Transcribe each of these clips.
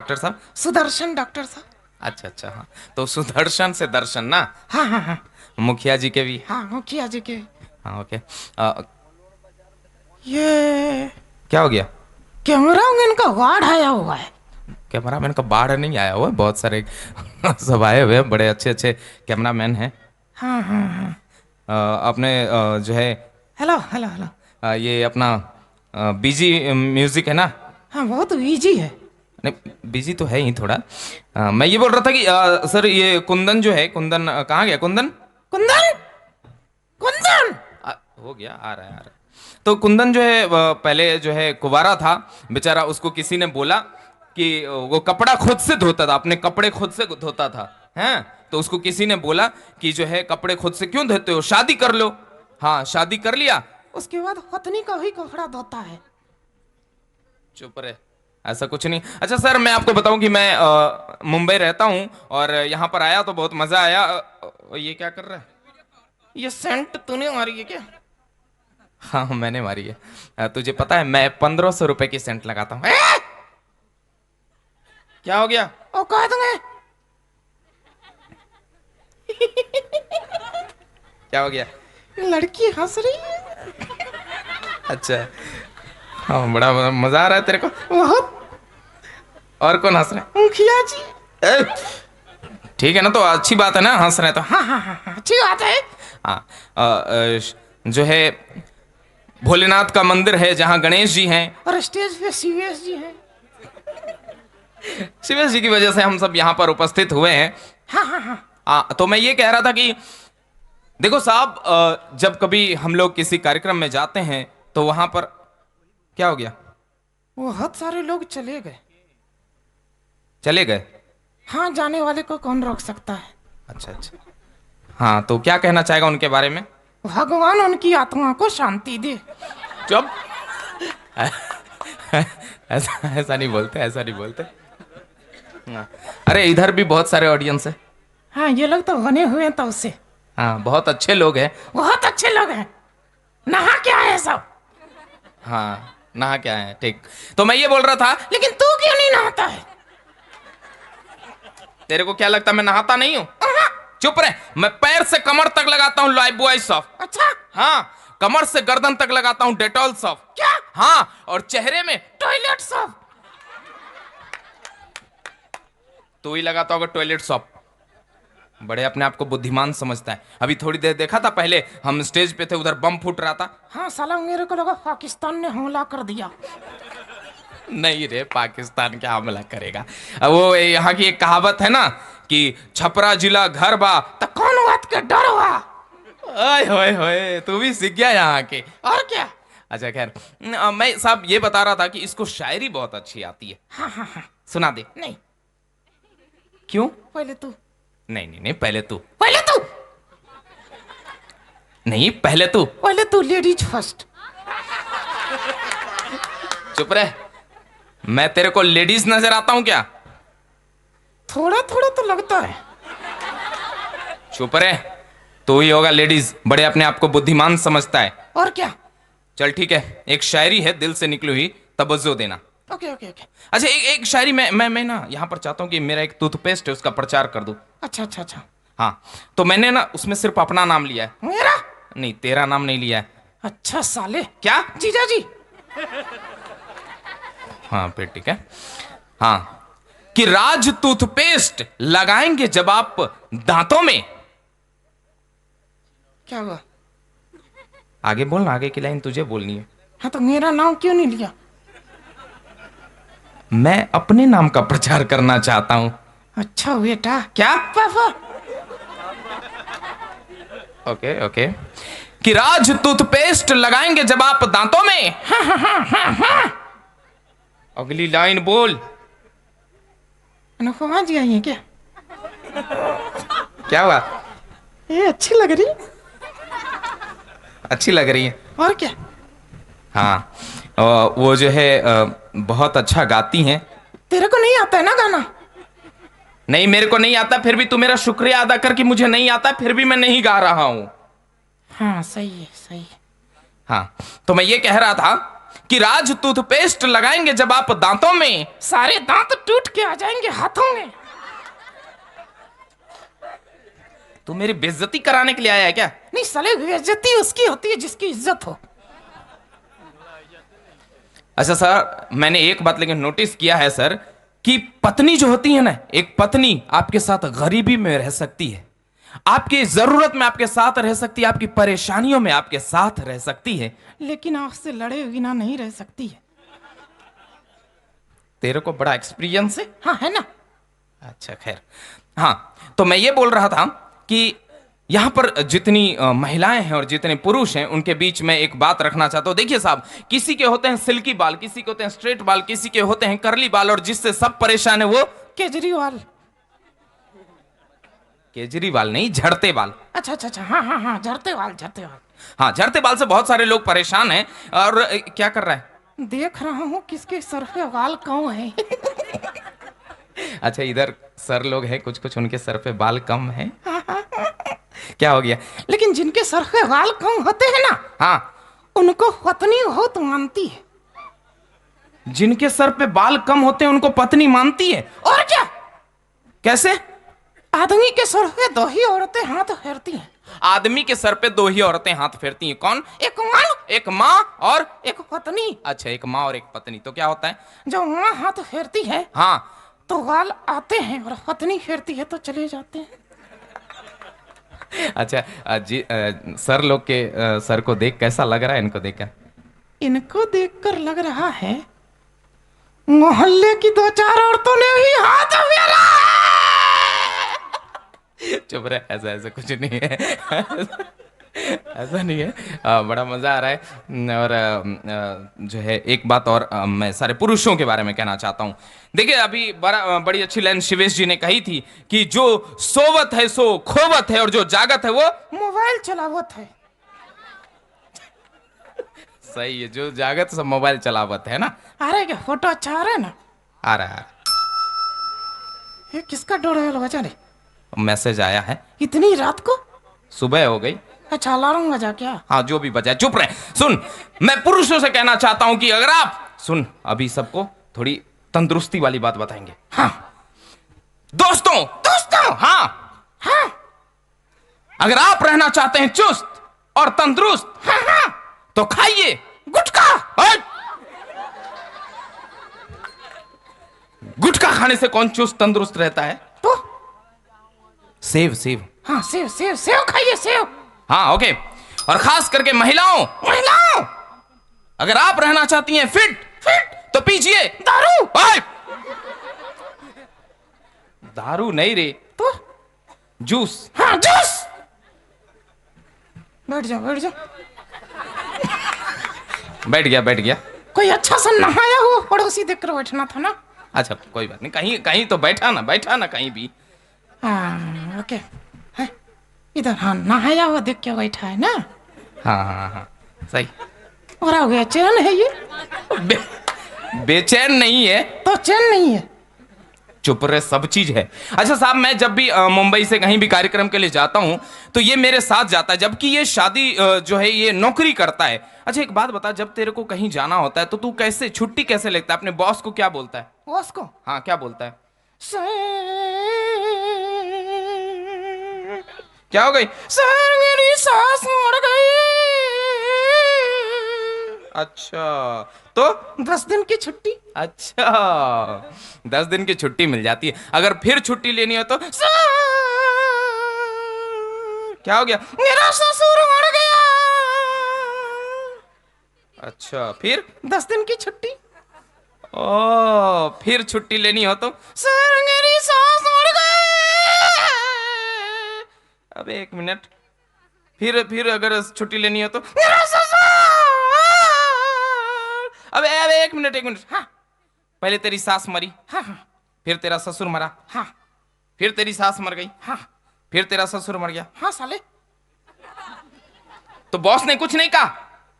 Doctor साहब? Sudarshan doctor साहब। अच्छा अच्छा, हाँ। तो सुदर्शन से दर्शन ना। हाँ हाँ हाँ। मुखिया जी के भी। हाँ मुखिया जी के। हाँ, ओके। ये क्या हो गया? कैमरा इनका वार्ड आया हुआ है। कैमरामैन का बाढ़ नहीं आया हुआ है, बहुत सारे सब आए हुए हैं, बड़े अच्छे अच्छे कैमरामैन हैं। हाँ हाँ हाँ। अपने जो है हेलो हेलो हेलो। ये अपना बीजी म्यूजिक है ना? हाँ बहुत इजी है। नहीं, बिजी तो है ही थोड़ा। मैं ये बोल रहा था कि सर ये कुंदन जो है, कुंदन कहाँ गया कुंदन? कुंदन कुंदन। हो गया, आ रहा है आ रहा है। तो कुंदन जो है पहले जो है कुंवारा था बेचारा, उसको किसी ने बोला कि वो कपड़ा खुद से धोता था, अपने कपड़े खुद से धोता था, हैं? तो उसको किसी ने बोला कि जो है कपड़े खुद से क्यों धोते हो, शादी कर लो। हाँ, शादी कर लिया। उसके बाद पत्नी का ही कपड़ा धोता है। चुप रहे, ऐसा कुछ नहीं। अच्छा सर, मैं आपको बताऊं कि मैं मुंबई रहता हूं और यहाँ पर आया तो बहुत मजा आया। ये क्या कर रहा है? ये सेंट तूने मारी है क्या? हाँ, मैंने मारी है। तुझे पता है मैं 1500 रुपए की सेंट लगाता हूँ। क्या हो गया? ओ कह दूंगे। क्या हो गया? लड़की हंस रही है। अच्छा। हाँ, बड़ा मजा आ रहा है तेरे को। बहुत। और कौन हंस रहा मुखिया जी। है? ठीक है ना, तो अच्छी बात है ना, हंस रहे हैं तो। हाँ हाँ हाँ हाँ, अच्छी बात है। हाँ। जो है भोलेनाथ का मंदिर है जहाँ गणेश जी हैं। और स्टेज पे सीवीएस जी हैं। शिवेश जी की वजह से हम सब यहाँ पर उपस्थित हुए हैं। हाँ हाँ हाँ। तो मैं ये कह रहा था कि देखो साहब, जब कभी हम लोग किसी कार्यक्रम में जाते हैं तो वहां पर क्या हो गया? बहुत सारे लोग चले गए। चले गए? हाँ, जाने वाले को कौन रोक सकता है। अच्छा अच्छा। हाँ, तो क्या कहना चाहेगा उनके बारे में? भगवान उनकी आत्मा को शांति दे। चुप। ऐसा ऐसा नहीं बोलते, ऐसा नहीं बोलते। हाँ। अरे इधर भी बहुत सारे ऑडियंस है। हाँ, ये लोग तो बने हुए हैं तब से। हाँ, बहुत अच्छे लोग हैं। बहुत अच्छे लोग हैं। नहा क्या है सब। हाँ, नहा क्या है, ठीक। तो मैं ये बोल रहा था, लेकिन तू क्यों नहीं नहाता है? तेरे को क्या लगता मैं नहाता नहीं हूँ? चुप रहे, मैं पैर से कमर तक लगाता हूँ लाइफ बॉय सॉफ्ट। अच्छा। हाँ, कमर से गर्दन तक लगाता हूँ डेटॉल सॉफ्ट। क्या? हाँ, और चेहरे में टॉयलेट सब। तू ही लगाता होगा टॉयलेट सॉफ्ट। बड़े अपने आप को बुद्धिमान समझता है। अभी थोड़ी देर देखा था, पहले हम स्टेज पे थे, उधर बम फूट रहा था। हाँ साला, मेरे को लगा पाकिस्तान ने हमला कर दिया। नहीं रे, पाकिस्तान क्या हमला करेगा? अब वो यहाँ की एक कहावत है ना कि छपरा जिला घर बा। तो कौन बात के डर हुआ? ओए होए होए, तू भी सीख गया यहाँ के। और क्या? अच्छा खैर, मैं साहब ये बता रहा था कि इसको शायरी बहुत अच्छी आती है। हाँ हाँ हाँ। सुना दे। नहीं, क्यों? पहले तू। नहीं नहीं नहीं, पहले तू। पहले तू। नहीं, पहले तू। पहले तू, लेडीज फर्स्ट। चुप रहे। मैं तेरे को लेडीज नजर आता हूं क्या? थोड़ा थोड़ा तो लगता है। चुप रहे, तू ही होगा लेडीज। बड़े अपने आप को बुद्धिमान समझता है। और क्या? चल ठीक है, एक शायरी है दिल से निकली हुई, तवज्जो देना। Okay okay okay. अच्छा, एक शायरी मैं ना यहाँ पर चाहता हूँ कि मेरा एक टूथपेस्ट है उसका प्रचार कर दूं। अच्छा अच्छा अच्छा। हाँ, तो मैंने ना उसमें सिर्फ अपना नाम लिया है। मेरा? नहीं, तेरा नाम नहीं लिया है। अच्छा साले। क्या? जीजा जी। हाँ फिर ठीक है। हाँ, कि राज टूथपेस्ट लगाएंगे जब आप दांतों में। क्या हुआ? आगे बोलना, आगे की लाइन तुझे बोलनी है। हाँ, तो मेरा नाम क्यों नहीं लिया? मैं अपने नाम का प्रचार करना चाहता हूं। अच्छा बेटा। क्या? पापा। Okay okay. कि राज टूथपेस्ट लगाएंगे जब आप दांतों में। अगली लाइन बोल। अनुपमा जी आई है क्या? क्या हुआ? ये अच्छी लग रही। अच्छी लग रही है। और क्या? हाँ, वो जो है बहुत अच्छा गाती हैं। तेरे को नहीं आता है ना गाना? नहीं, मेरे को नहीं आता, फिर भी तू मेरा शुक्रिया अदा कर कि मुझे नहीं आता, फिर भी मैं नहीं गा रहा हूं। हाँ सही है सही है। हाँ, तो मैं ये कह रहा था कि राज टूथपेस्ट लगाएंगे जब आप दांतों में, सारे दांत टूट के आ जाएंगे हाथों में। तू मेरी बेइज्जती कराने के लिए आया है क्या? नहीं साले, बेइज्जती उसकी होती है जिसकी इज्जत हो। अच्छा सर, मैंने एक बात लेकिन नोटिस किया है सर, कि पत्नी जो होती है ना, एक पत्नी आपके साथ गरीबी में रह सकती है, आपकी जरूरत में आपके साथ रह सकती है, आपकी परेशानियों में आपके साथ रह सकती है, लेकिन आपसे लड़े बिना नहीं रह सकती है। तेरे को बड़ा एक्सपीरियंस है। हाँ है ना। अच्छा खैर, हाँ तो मैं ये बोल रहा था कि यहां पर जितनी महिलाएं हैं और जितने पुरुष हैं उनके बीच में एक बात रखना चाहता हूं। देखिए साहब, किसी के होते हैं सिल्की बाल, किसी के होते हैं स्ट्रेट बाल, किसी के होते हैं कर्ली बाल, और जिससे सब परेशान है वो केजरीवाल। केजरीवाल नहीं, झड़ते बाल। अच्छा अच्छा अच्छा, हाँ हाँ हाँ, झड़ते बाल झड़ते बाल। हाँ, झड़ते बाल से बहुत सारे लोग परेशान हैं। और क्या कर रहा है? देख रहा हूँ किसके सर पे बाल कम है। अच्छा, इधर सर लोग हैं कुछ कुछ, उनके सर पे बाल कम है। क्या हो गया? लेकिन जिनके सर पे बाल कम होते हैं ना, हाँ, उनको पत्नी बहुत मानती है। जिनके सर पे बाल कम होते हैं उनको पत्नी मानती है। और क्या? कैसे? आदमी के सर पे दो ही औरतें हाथ फेरती हैं। आदमी के सर पे दो ही औरतें हाथ फेरती हैं। कौन? एक माँ, एक माँ और एक पत्नी। अच्छा, एक माँ और एक पत्नी। तो क्या होता है? जब माँ हाथ फेरती है हाँ, तो बाल आते हैं, और पत्नी फेरती है तो चले जाते हैं। अच्छा जी, सर लोग के सर को देख कैसा लग रहा है? इनको देख कर इनको देखकर लग रहा है मोहल्ले की दो चार औरतों ने भी हाथ फेरा है। चुप रहे, ऐसा ऐसा कुछ नहीं है। ऐसा नहीं है। बड़ा मजा आ रहा है। और जो है एक बात और मैं सारे पुरुषों के बारे में कहना चाहता हूं। देखिए, अभी बड़ी अच्छी लाइन शिवेश जी ने कही थी कि जो सोवत है सो खोवत है, और जो जागत है वो मोबाइल चलावत है। सही है, जो जागत सब मोबाइल चलावत है ना। आ रहा है क्या? फोटो अच्छा आ रहा है ना? आ रहा है। ये किसका डोरबेल बजा रे? मैसेज आया है। इतनी रात को? सुबह हो गई। अच्छा, अलार्म बजा क्या? हाँ, जो भी बजा। चुप रहे। सुन, मैं पुरुषों से कहना चाहता हूं कि अगर आप सुन, अभी सबको थोड़ी तंदुरुस्ती वाली बात बताएंगे। हाँ दोस्तों, दोस्तों, हाँ हाँ अगर आप रहना चाहते हैं चुस्त और तंदुरुस्त, हाँ हाँ, तो खाइए गुटखा। हट! गुटखा खाने से कौन चुस्त तंदुरुस्त रहता है? तो सेव, सेव। हाँ, सेव सेव सेव खाइए, सेव। हाँ, ओके। और खास करके महिलाओं, महिलाओं, अगर आप रहना चाहती हैं फिट, फिट, तो पीजिए दारू। हट! दारू नहीं रे, तो जूस। हाँ, जूस। बैठ जाओ बैठ जाओ। बैठ गया, बैठ गया। कोई अच्छा सा नहाया हुआ पड़ोसी देख कर बैठना था ना। अच्छा, कोई बात नहीं, कहीं कहीं तो बैठा ना, बैठा ना कहीं भी। हाँ ओके, है इधर। हाँ, नहाया हुआ देख के बैठा है ना। हाँ हाँ हाँ, सही। और हो गया, चैन है ये? बेचैन नहीं है। तो चैन नहीं है? चुप रहे, सब चीज है। अच्छा साहब, मैं जब भी मुंबई से कहीं भी कार्यक्रम के लिए जाता हूं तो ये मेरे साथ जाता है, जबकि ये शादी जो है ये नौकरी करता है। अच्छा एक बात बता, जब तेरे को कहीं जाना होता है तो तू कैसे छुट्टी कैसे लेता है? अपने बॉस को क्या बोलता है? बॉस को? हाँ, क्या बोलता है? क्या हो गई? सर मेरी सास मर गई। अच्छा, तो 10 दिन की छुट्टी। अच्छा, 10 दिन की छुट्टी मिल जाती है। अगर फिर छुट्टी लेनी हो तो सर क्या हो गया? मेरा ससुर मर गया। अच्छा, फिर 10 दिन की छुट्टी। ओ, फिर छुट्टी लेनी हो तो सर मेरी सास मर गई। अबे एक मिनट, फिर अगर छुट्टी लेनी हो तो मेरा ससुर। अबे अबे एक मिनट, एक मिनट। हाँ पहले तेरी सास मरी, हाँ हाँ फिर तेरा ससुर मरा, हाँ फिर तेरी सास मर गई, हाँ फिर तेरा ससुर मर गया। हाँ साले, तो बॉस ने कुछ नहीं कहा?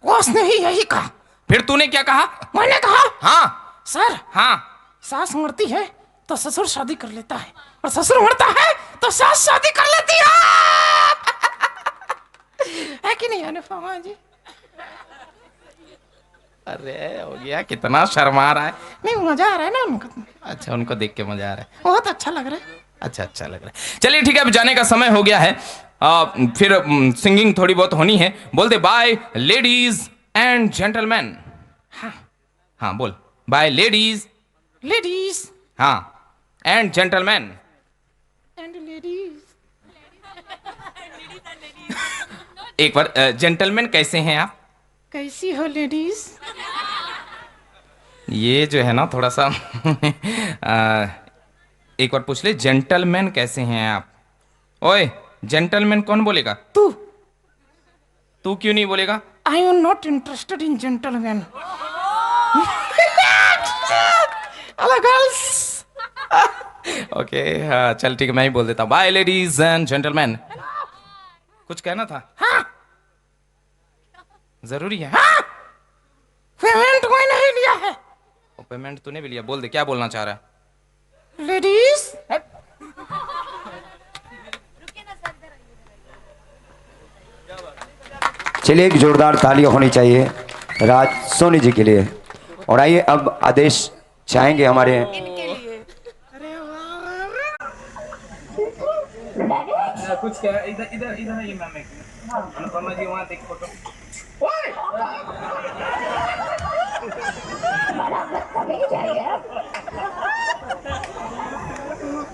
बॉस ने ही यही कहा। फिर तूने क्या कहा? मैंने कहा हाँ सर, हाँ, सास मरती है तो ससुर शादी कर लेता है, और ससुर मरता है तो सास शादी कर लेती है कि नहीं अनुपमा जी? अरे हो गया, कितना शर्मा रहा है। नहीं मजा आ रहा है ना उनको, अच्छा, उनको देख के मजा आ रहा है। बहुत अच्छा लग रहा है। अच्छा अच्छा लग रहा है। चलिए ठीक है, अब जाने का समय हो गया है। फिर सिंगिंग थोड़ी बहुत होनी है। बोल दे बाय लेडीज एंड जेंटलमैन। हाँ, हाँ बोल, बाय लेडीज, लेडीज हाँ, एंड जेंटलमैन। And ladies. एक बार जेंटलमैन कैसे हैं आप? कैसी हो लेडीज? ये जो है ना थोड़ा सा एक बार पूछ ले, जेंटलमैन कैसे हैं आप? ओए, जेंटलमैन कौन बोलेगा? तू। तू क्यों नहीं बोलेगा? I am not interested in gentleman. Hello girls. Okay, हाँ चल ठीक है, मैं ही बोल देता हूँ। Bye ladies and gentleman. कुछ कहना था? हाँ, जरूरी है? हाँ, पेमेंट कोई नहीं लिया है। पेमेंट तूने भी लिया, बोल दे क्या बोलना चाह रहा है। लेडीज। चलिए एक जोरदार तालियां होनी चाहिए राज सोनी जी के लिए। और आइए अब आदेश चाहेंगे हमारे अरे वाह। कुछ क्या, इधर इधर इधर ये मैम, अनुपमा जी वहाँ देख फोटो।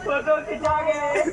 फोटो खिंचा गए।